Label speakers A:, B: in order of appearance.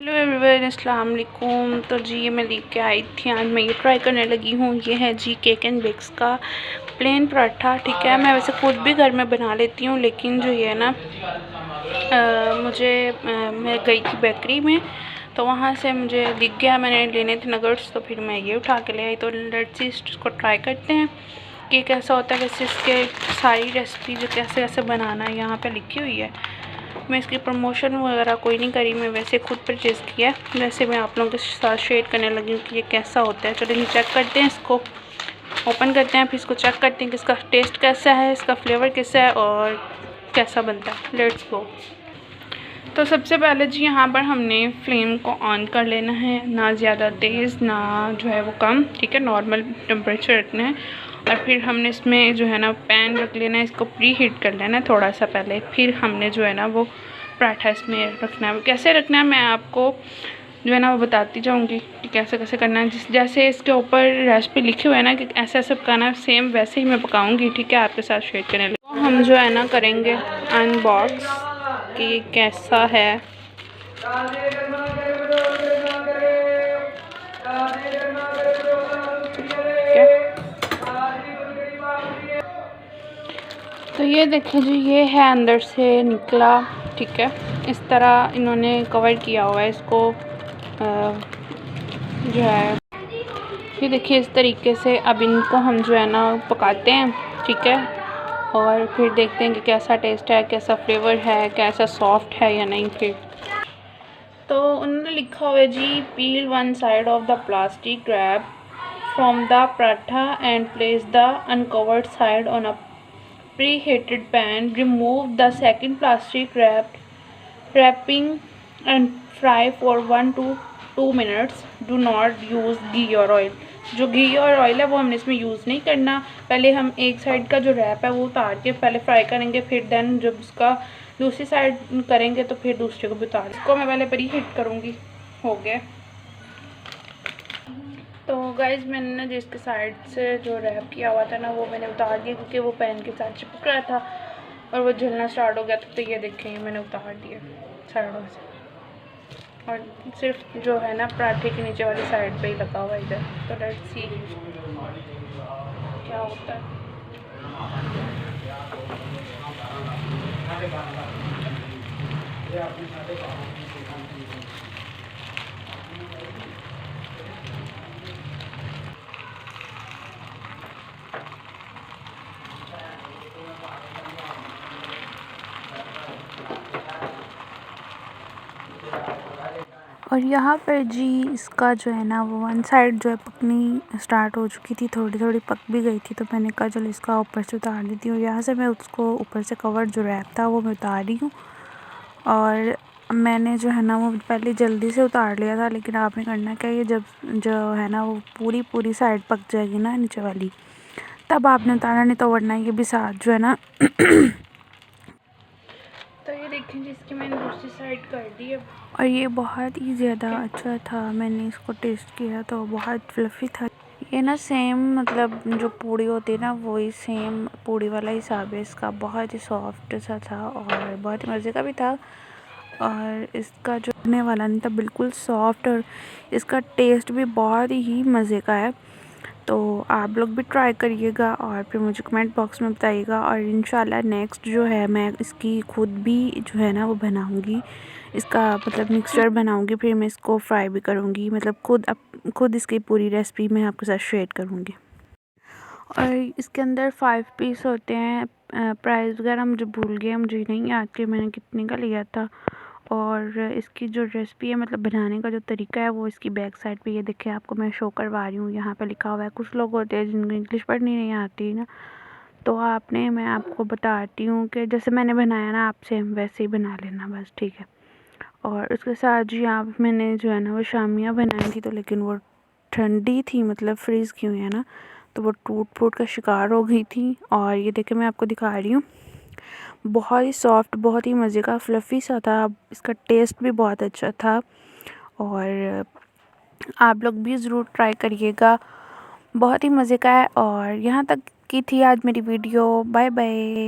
A: Hello everyone, अस्सलाम वालेकुम। तो जी ये मैं लेके आई थी, आज मैं ये ट्राई करने लगी हूँ। ये है जी केक एंड बेक्स का प्लेन पराठा। ठीक है, मैं वैसे खुद भी घर में बना लेती हूँ, लेकिन जो ये है ना मैं गई थी बेकरी में, तो वहाँ से मुझे दिख गया, मैंने लेने थे नगर्स, तो फिर मैं ये उठा के ले आई। तो लेट्स इसको ट्राई करते हैं कि कैसा होता है। वैसे इसके सारी रेसिपी जो कैसे कैसे बनाना है यहाँ पे लिखी हुई है। मैं इसकी प्रमोशन वगैरह कोई नहीं करी, मैं वैसे खुद परचेज़ किया है। वैसे मैं आप लोगों के साथ शेयर करने लगी हूँ कि ये कैसा होता है। चलिए चेक करते हैं, इसको ओपन करते हैं, फिर इसको चेक करते हैं कि इसका टेस्ट कैसा है, इसका फ्लेवर कैसा है और कैसा बनता है। Let's go. तो सबसे पहले जी यहाँ पर हमने फ्लेम को ऑन कर लेना है, ना ज़्यादा तेज़ ना जो है वो कम। ठीक है, नॉर्मल टेम्परेचर रखना है। और फिर हमने इसमें जो है ना पैन रख लेना है, इसको प्री हीट कर लेना है थोड़ा सा पहले। फिर हमने जो है ना वो पराठा इसमें रखना है। कैसे रखना है मैं आपको जो है ना वो बताती जाऊँगी कि कैसे कैसे करना है। जैसे इसके ऊपर रेसिपी लिखे हुए है ना कि ऐसे ऐसे पकाना है, सेम वैसे ही मैं पकाऊँगी। ठीक है, आपके साथ शेयर करने लगी। तो हम जो है ना करेंगे अनबॉक्स कि कैसा है। तो ये देखिए जी, ये है अंदर से निकला। ठीक है, इस तरह इन्होंने कवर किया हुआ है इसको जो है। ये देखिए इस तरीके से। अब इनको हम जो है ना पकाते हैं। ठीक है, और फिर देखते हैं कि कैसा टेस्ट है, कैसा फ्लेवर है, कैसा सॉफ्ट है या नहीं। फिर तो उन्होंने लिखा हुआ है जी, peel one side of the plastic wrap from the paratha and place the uncovered side on a preheated pan. Remove the second plastic wrapping and fry for 1 to 2 minutes. Do not use घी और oil. जो घी और oil है वो हमने इसमें use नहीं करना। पहले हम एक साइड का जो रैप है वो उतार के पहले फ्राई करेंगे, फिर देन जब उसका दूसरी साइड करेंगे तो फिर दूसरे को भी उतार। इसको मैं पहले प्री हीट करूँगी। हो गया। तो गाइज़ मैंने ना जिसके साइड से जो रैप किया हुआ था ना वो मैंने उतार दिया, क्योंकि वो पैन के साथ चिपक रहा था और वो जलना स्टार्ट हो गया था। तो ये देखें, ये मैंने उतार दिया साइडों से, और सिर्फ जो है ना पराठे के नीचे वाली साइड पे ही लगा हुआ इधर। तो लेट्स सी क्या होता है। और यहाँ पर जी इसका जो है ना वो वन साइड जो है पकनी स्टार्ट हो चुकी थी, थोड़ी थोड़ी पक भी गई थी। तो मैंने कहा चलो इसका ऊपर से उतार देती हूँ। यहाँ से मैं उसको ऊपर से कवर जो रैप था वो मैं उतार रही हूँ। और मैंने जो है ना वो पहले जल्दी से उतार लिया था, लेकिन आपने करना क्या, ये जब जो है ना वो पूरी साइड पक जाएगी ना नीचे वाली, तब आपने उतारना, नहीं तो वरना ये भी साथ जो है ना तो ये देखें जिसकी मैंने दूसरी साइड कर दी है, और ये बहुत ही ज़्यादा अच्छा था। मैंने इसको टेस्ट किया तो बहुत फ्लफ़ी था। ये ना सेम मतलब जो पूड़ी होती है ना वही सेम पूड़ी वाला हिसाब है इसका। बहुत ही सॉफ्ट सा था और बहुत ही मज़े का भी था। और इसका जो बनने वाला नहीं था, बिल्कुल सॉफ्ट, और इसका टेस्ट भी बहुत ही मज़े का है। तो आप लोग भी ट्राई करिएगा और फिर मुझे कमेंट बॉक्स में बताइएगा। और इंशाल्लाह नेक्स्ट जो है मैं इसकी खुद भी जो है ना वो बनाऊंगी, इसका मतलब मिक्सचर बनाऊंगी, फिर मैं इसको फ्राई भी करूंगी। मतलब खुद इसकी पूरी रेसिपी मैं आपके साथ शेयर करूंगी। और इसके अंदर 5 पीस होते हैं। प्राइस वगैरह मुझे भूल गया, मुझे नहीं याद कि मैंने कितने का लिया था। और इसकी जो रेसिपी है, मतलब बनाने का जो तरीका है, वो इसकी बैक साइड पे ये देखिए आपको मैं शो करवा रही हूँ। यहाँ पे लिखा हुआ है। कुछ लोग होते हैं जिनको इंग्लिश पढ़नी नहीं आती ना, तो मैं आपको बताती हूँ कि जैसे मैंने बनाया ना, आप सेम वैसे ही बना लेना बस। ठीक है। और उसके साथ जी आप मैंने जो है ना वो शामियाँ बनाई थी, तो लेकिन वो ठंडी थी, मतलब फ्रीज़ की हुई है ना, तो वो टूट फूट का शिकार हो गई थी। और ये देखिए मैं आपको दिखा रही हूँ, बहुत ही सॉफ्ट, बहुत ही मज़े का फ्लफ़ी सा था। इसका टेस्ट भी बहुत अच्छा था। और आप लोग भी ज़रूर ट्राई करिएगा, बहुत ही मज़े का है। और यहाँ तक की थी आज मेरी वीडियो। Bye bye.